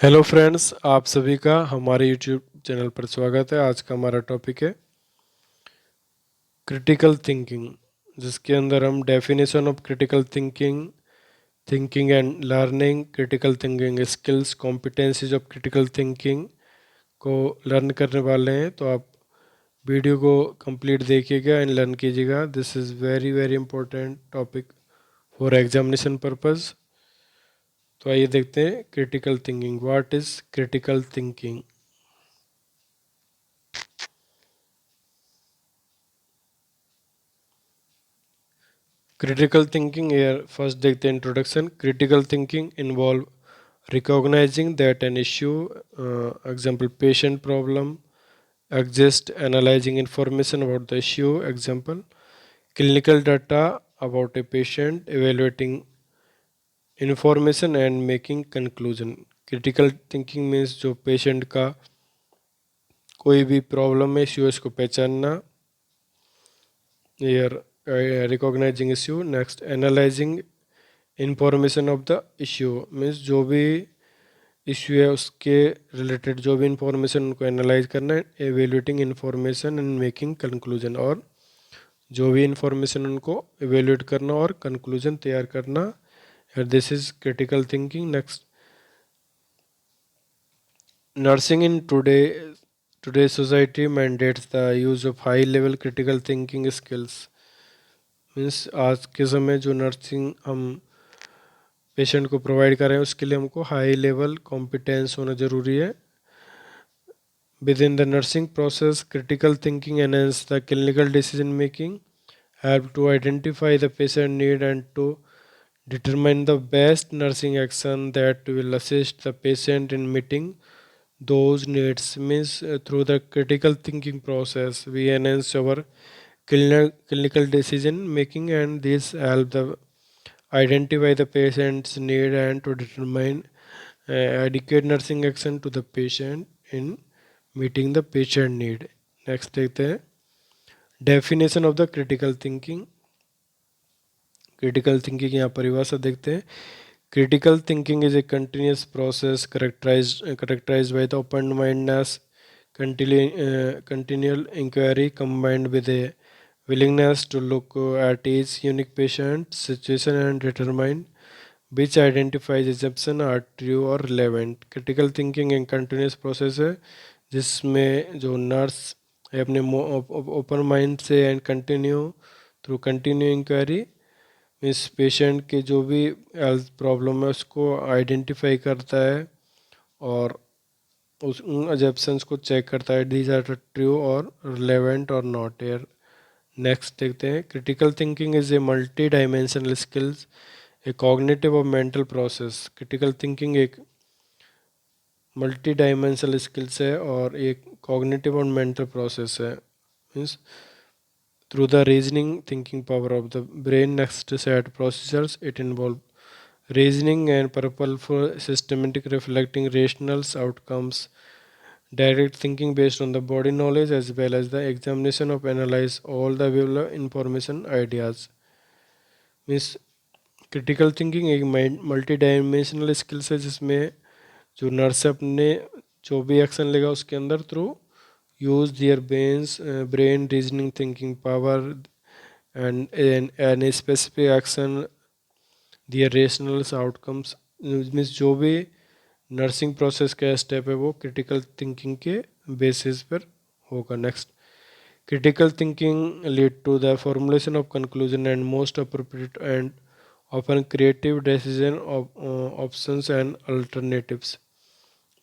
Hello friends, आप सभी का हमारे यूट्यूब चैनल पर स्वागत है। आज का हमारा टॉपिक है क्रिटिकल थिंकिंग, जिसके अंदर हम definition of critical thinking, thinking and learning, critical thinking skills, competencies of critical thinking को लर्न करने वाले हैं। तो आप वीडियो को कंप्लीट देखिएगा एंड लर्न कीजिएगा। This is very very important topic for examination purpose. तो आइए देखते हैं critical thinking. What is critical thinking? Critical thinking here first देखते हैं introduction. Critical thinking involve recognizing that an issue, example patient problem exist, analyzing information about the issue, example clinical data about a patient, evaluating information and making conclusion. Critical thinking means जो patient का कोई भी problem है, issue, इसको पहचानना, here recognizing issue. Next, analyzing information of the issue means जो भी issue है उसके रिलेटेड जो भी इंफॉर्मेशन उनको एनालाइज करना है, evaluating information and making conclusion, और जो भी इंफॉर्मेशन उनको एवेल्यूट करना और कंक्लूजन तैयार करना। This is critical thinking. Next, nursing in today society mandates the use of high level critical thinking skills. Means आज के समय जो नर्सिंग हम पेशेंट को प्रोवाइड कर रहे हैं उसके लिए हमको हाई लेवल कॉम्पिटेंस होना ज़रूरी है। Within the nursing process critical thinking enhance the clinical decision making, help to identify the patient need and to determine the best nursing action that will assist the patient in meeting those needs. Means through the critical thinking process we enhance our clinical decision making, and this help the identify the patient's need and to determine adequate nursing action to the patient in meeting the patient need. Next देखते हैं definition of the critical thinking. Critical thinking यहाँ परिभाषा देखते हैं। Critical thinking is a continuous process characterized by the open-mindedness, continual inquiry combined with a willingness to look at each unique patient situation and determine which identifies assumption are true or relevant. Critical thinking एक continuous process है जिसमें जो nurse अपने open mind से and continue inquiry इस patient के जो भी हेल्थ प्रॉब्लम है उसको आइडेंटिफाई करता है और उस उन अजप्शंस को चेक करता है, दीज आर ट्रू और रिलेवेंट और नॉट एयर। नेक्स्ट देखते हैं critical thinking is a multi dimensional skills, A cognitive और मेंटल प्रोसेस। क्रिटिकल थिंकिंग एक मल्टी डायमेंशनल स्किल्स है और एक कॉग्निटिव और मेंटल प्रोसेस है। Means through the reasoning thinking power of the brain. Next set procedures, it involve reasoning and purposeful systematic reflecting rational outcomes, direct thinking based on the body knowledge, as well as the examination of analyze all the available information ideas. Means critical thinking एक multi dimensional skills है जिसमें जो nurse अपने जो भी action लेगा उसके अंदर through use their brain reasoning thinking power and a specific action their rational outcomes। Means जो भी नर्सिंग प्रोसेस का स्टेप है वो क्रिटिकल थिंकिंग के बेसिस पर होगा। Next, critical thinking lead to the formulation of conclusion and most appropriate and often creative decision of options and alternatives।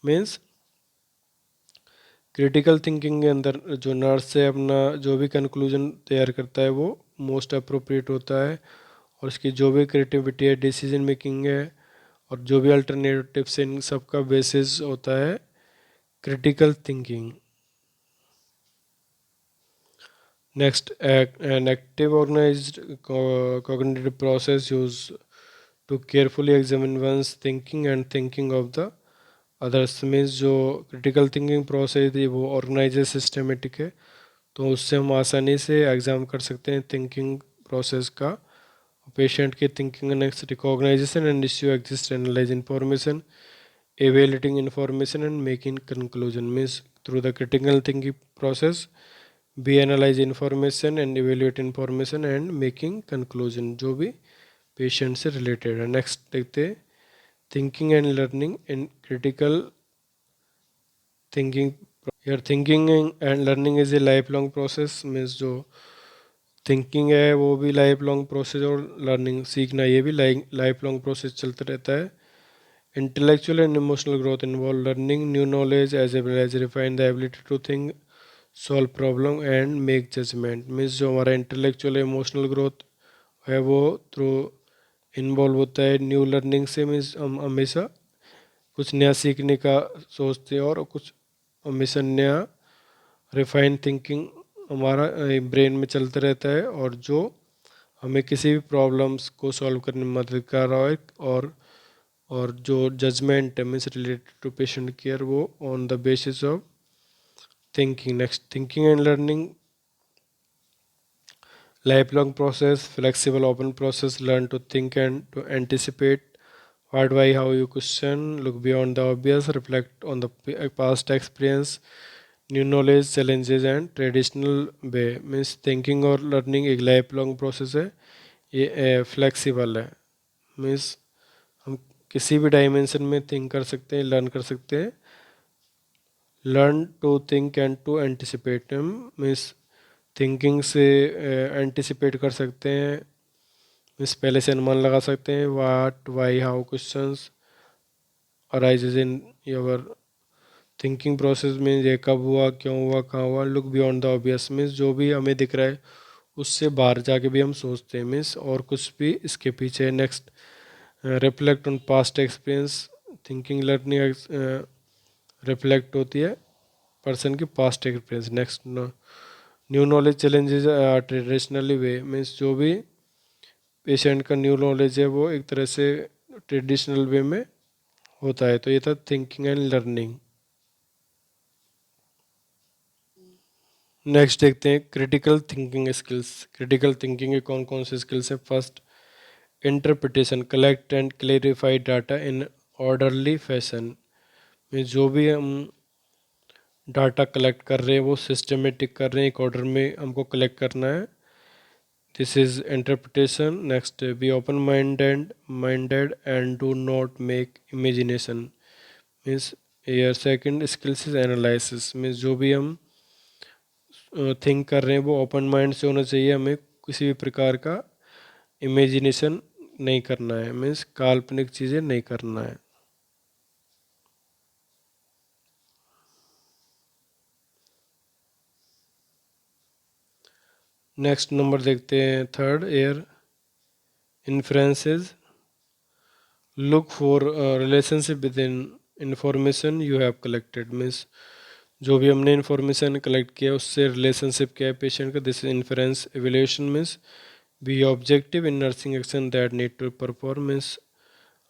Means critical thinking के अंदर जो नर्स से अपना जो भी कंक्लूजन तैयार करता है वो मोस्ट अप्रोप्रिएट होता है, और उसकी जो भी क्रिएटिविटी है, डिसीजन मेकिंग है और जो भी अल्टरनेटिव्स इन सब का बेसिस होता है critical thinking. Next, an active organized cognitive process use to carefully examine one's thinking and thinking of the others. Means जो क्रिटिकल थिंकिंग प्रोसेस है वो ऑर्गेनाइज सिस्टमेटिक है, तो उससे हम आसानी से एग्जाम कर सकते हैं थिंकिंग प्रोसेस का। पेशेंट की thinking, next recognization and issue exist, analyze information, evaluating information and making conclusion. Means through the critical thinking process we analyze information and evaluate information and making conclusion जो भी patient से related है. Next देखते हैं thinking and learning in critical thinking. यार thinking and learning is a life long process. Means जो thinking है वो भी लाइफ लॉन्ग प्रोसेस और लर्निंग सीखना ये भी लाइफ लॉन्ग प्रोसेस चलता रहता है. Intellectual and emotional growth involve learning new knowledge as well as refine the ability to think, solve problem and make judgment. Means जो हमारा इंटेलेक्चुअल इमोशनल ग्रोथ है वो थ्रू इन्वॉल्व होता है न्यू लर्निंग से. मीन्स हम हमेशा कुछ नया सीखने का सोचते हैं और कुछ हमेशा नया रिफाइन थिंकिंग हमारा ब्रेन में चलता रहता है और जो हमें किसी भी प्रॉब्लम्स को सॉल्व करने में मदद कर रहा है. और जो जजमेंट है means related to patient care वो on the basis of thinking. Next thinking and learning lifelong process, flexible open process, learn to think and to anticipate what, why, how you question, look beyond the obvious, reflect on the past experience, new knowledge, challenges and traditional way. Means thinking और learning एक life long process है. ये flexible है. Means हम किसी भी dimension में think कर सकते हैं, लर्न कर सकते हैं. Learn to think and to anticipate means thinking से एंटिसिपेट कर सकते हैं. मीन्स पहले से अनुमान लगा सकते हैं. What, why, how questions arises in your thinking process में ये कब हुआ, क्यों हुआ, कहाँ हुआ. Look beyond the obvious means जो भी हमें दिख रहा है उससे बाहर जाके भी हम सोचते हैं. मीन्स और कुछ भी इसके पीछे. Next reflect on past experience. Thinking learning reflect होती है पर्सन की past experience. Next new knowledge challenges traditionally way. Means जो भी पेशेंट का न्यू नॉलेज है वो एक तरह से ट्रेडिशनल वे में होता है. तो ये था थिंकिंग एंड लर्निंग. नेक्स्ट देखते हैं critical thinking skills. Critical thinking के कौन कौन से स्किल्स हैं. First interpretation, collect and clarify data in orderly fashion. Means जो भी हम डाटा कलेक्ट कर रहे हैं वो सिस्टमेटिक कर रहे हैं, एक ऑर्डर में हमको कलेक्ट करना है. This is interpretation. Next be open minded and do not make imagination. Means यार second skills is analysis. Means जो भी हम थिंक कर रहे हैं वो ओपन माइंड से होना चाहिए. हमें किसी भी प्रकार का इमेजिनेशन नहीं करना है. मीन्स काल्पनिक चीज़ें नहीं करना है. नेक्स्ट नंबर देखते हैं third air influences. Look for relationship with in information you have collected. Means जो भी हमने इंफॉर्मेशन कलेक्ट किया उससे रिलेशनशिप क्या है पेशेंट का. This influence evaluation. Means be objective in nursing action that need to perform. Means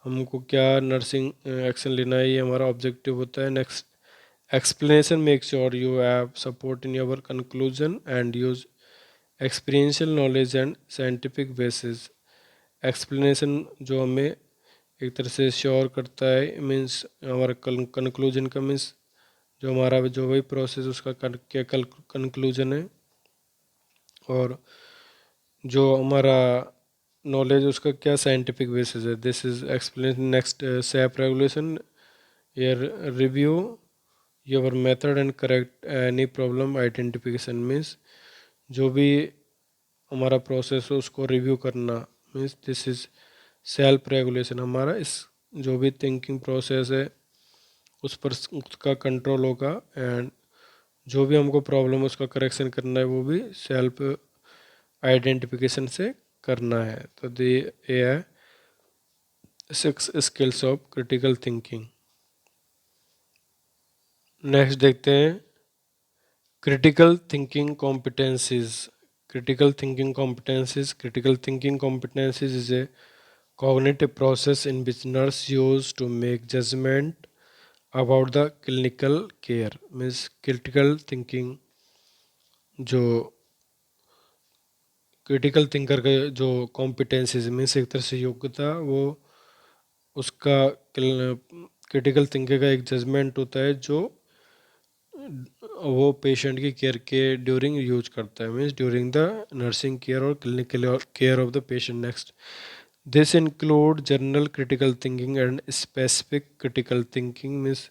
हमको क्या नर्सिंग एक्शन लेना है ये हमारा ऑब्जेक्टिव होता है. Next explanation make sure you have support in your conclusion and use experiential knowledge and scientific basis. Explanation जो हमें एक तरह से श्योर करता है. मीन्स हमारा कंक्लूजन का मीन्स जो हमारा जो भी प्रोसेस उसका क्या कंक्लूजन है. और जो हमारा नॉलेज उसका क्या साइंटिफिक बेसिस है. This is explain. Next self regulation your review your method and correct any problem identification. Means जो भी हमारा प्रोसेस है उसको रिव्यू करना. Means this is self regulation. हमारा इस जो भी थिंकिंग प्रोसेस है उस पर उसका कंट्रोल होगा. एंड जो भी हमको प्रॉब्लम है उसका करेक्शन करना है वो भी सेल्फ आइडेंटिफिकेशन से करना है. तो ये है 6 skills of critical thinking. Next देखते हैं critical thinking competencies. critical thinking competencies. Critical thinking competencies is a cognitive process in which nurse use to make judgment about the clinical care. Means critical thinking जो critical thinker के जो competencies means एक तरह से योग्यता वो उसका critical thinking का एक जजमेंट होता है जो वो पेशेंट की केयर के ड्यूरिंग यूज करता है, means during the nursing care और clinical care of the patient. Next, this include general critical thinking and specific critical thinking. Means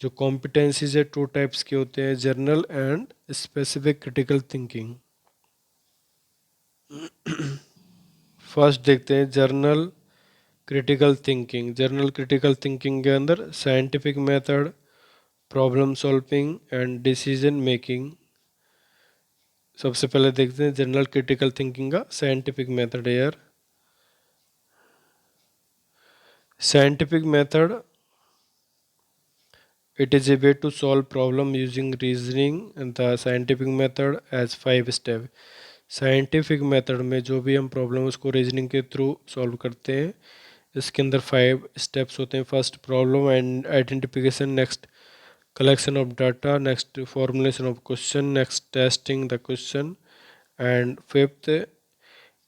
जो कॉम्पिटेंसीज है टू टाइप्स के होते हैं, general and specific critical thinking. First देखते हैं general critical thinking. General critical thinking के अंदर scientific method, problem solving and decision making. सबसे पहले देखते हैं जनरल क्रिटिकल थिंकिंग का साइंटिफिक मेथड है यार। Scientific method, it is a way to solve problem using reasoning, and the scientific method as 5 step। Scientific method में जो भी हम प्रॉब्लम उसको रीजनिंग के थ्रू सॉल्व करते हैं, इसके अंदर 5 स्टेप्स होते हैं। First problem and identification, next collection of data, next formulation of question, next testing the question, and fifth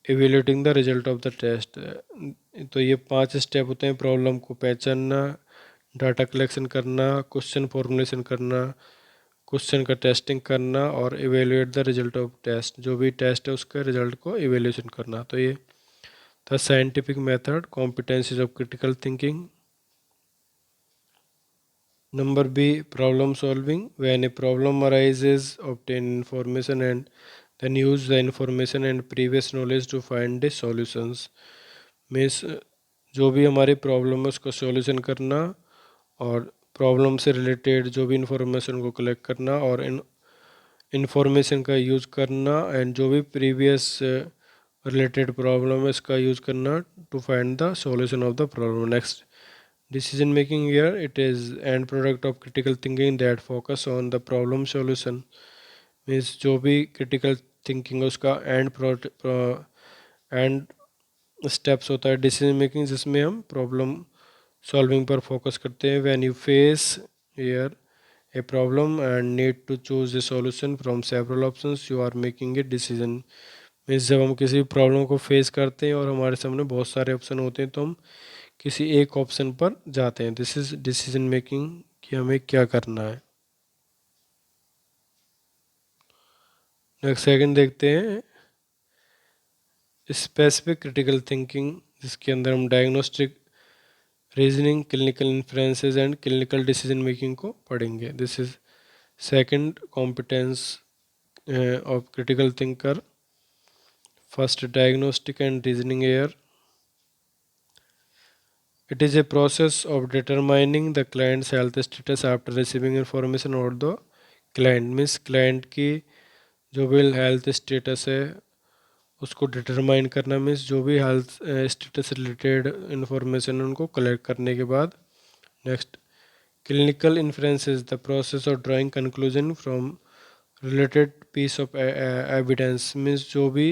evaluating the result of the test। तो ये 5 स्टेप होते हैं, प्रॉब्लम को पहचानना, डाटा कलेक्शन करना, क्वेश्चन फॉर्मुलेशन करना, क्वेश्चन का testing करना और evaluate the result of test, जो भी टेस्ट है उसके रिजल्ट को इवेल्यूशन करना। तो ये था scientific method, competencies of critical thinking. Number B, problem solving. When a problem arises, obtain information and then use the information and previous knowledge to find the solutions। Means जो भी हमारी problem है उसका solution करना और problem से related जो भी इंफॉर्मेशन को कलेक्ट करना और इंफॉर्मेशन का यूज़ करना एंड जो भी प्रीवियस रिलेटेड प्रॉब्लम है इसका यूज़ करना to find the solution of the problem. Next, decision making, here it is end product of critical thinking that focus on the problem solution। Means जो भी critical thinking है उसका and steps होता है decision making, जिसमें हम problem solving पर focus करते हैं। When you face here a problem and need to choose a solution from several options, you are making a decision. Means जब हम किसी प्रॉब्लम को फेस करते हैं और हमारे सामने बहुत सारे ऑप्शन होते हैं तो हम किसी एक ऑप्शन पर जाते हैं। दिस इज डिसीजन मेकिंग कि हमें क्या करना है। नेक्स्ट सेकंड देखते हैं स्पेसिफिक क्रिटिकल थिंकिंग, जिसके अंदर हम diagnostic reasoning, clinical inferences and clinical decision making को पढ़ेंगे। This is second competence of critical thinker. First, diagnostic and reasoning air. It is a process of determining the client's health status after receiving information about the client। Means client की जो भी health status है उसको determine करना, means जो भी health status related information है उनको कलेक्ट करने के बाद। Next, clinical inferences, the process of drawing conclusion from related piece of evidence. Means जो भी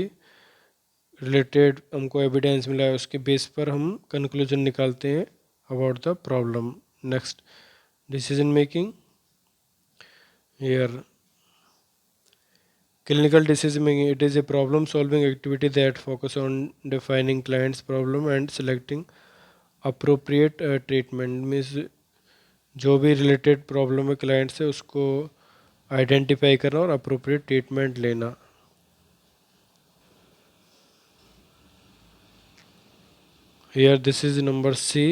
रिलेटेड हमको एविडेंस मिला है उसके बेस पर हम कंक्लूजन निकालते हैं about the problem. Next, decision making, here clinical decision making, it is a problem solving activity that focus on defining client's problem and selecting appropriate treatment। Means जो भी रिलेटेड प्रॉब्लम है client से उसको identify करना और appropriate treatment लेना। Here this is number C,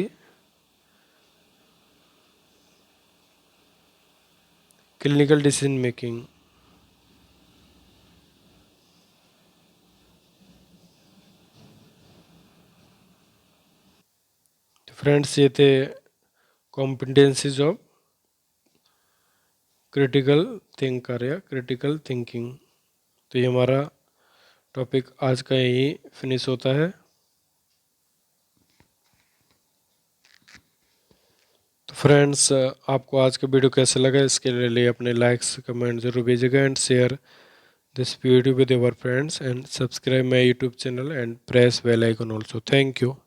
clinical decision making। Friends ये थे कॉम्पिटेंसीज ऑफ क्रिटिकल थिंकर या क्रिटिकल थिंकिंग। तो ये हमारा टॉपिक आज का यही फिनिश होता है। तो फ्रेंड्स आपको आज का वीडियो कैसा लगा, इसके लिए अपने लाइक्स कमेंट जरूर भेजिएगा and share this video with your friends and subscribe my YouTube channel and press bell icon also। Thank you।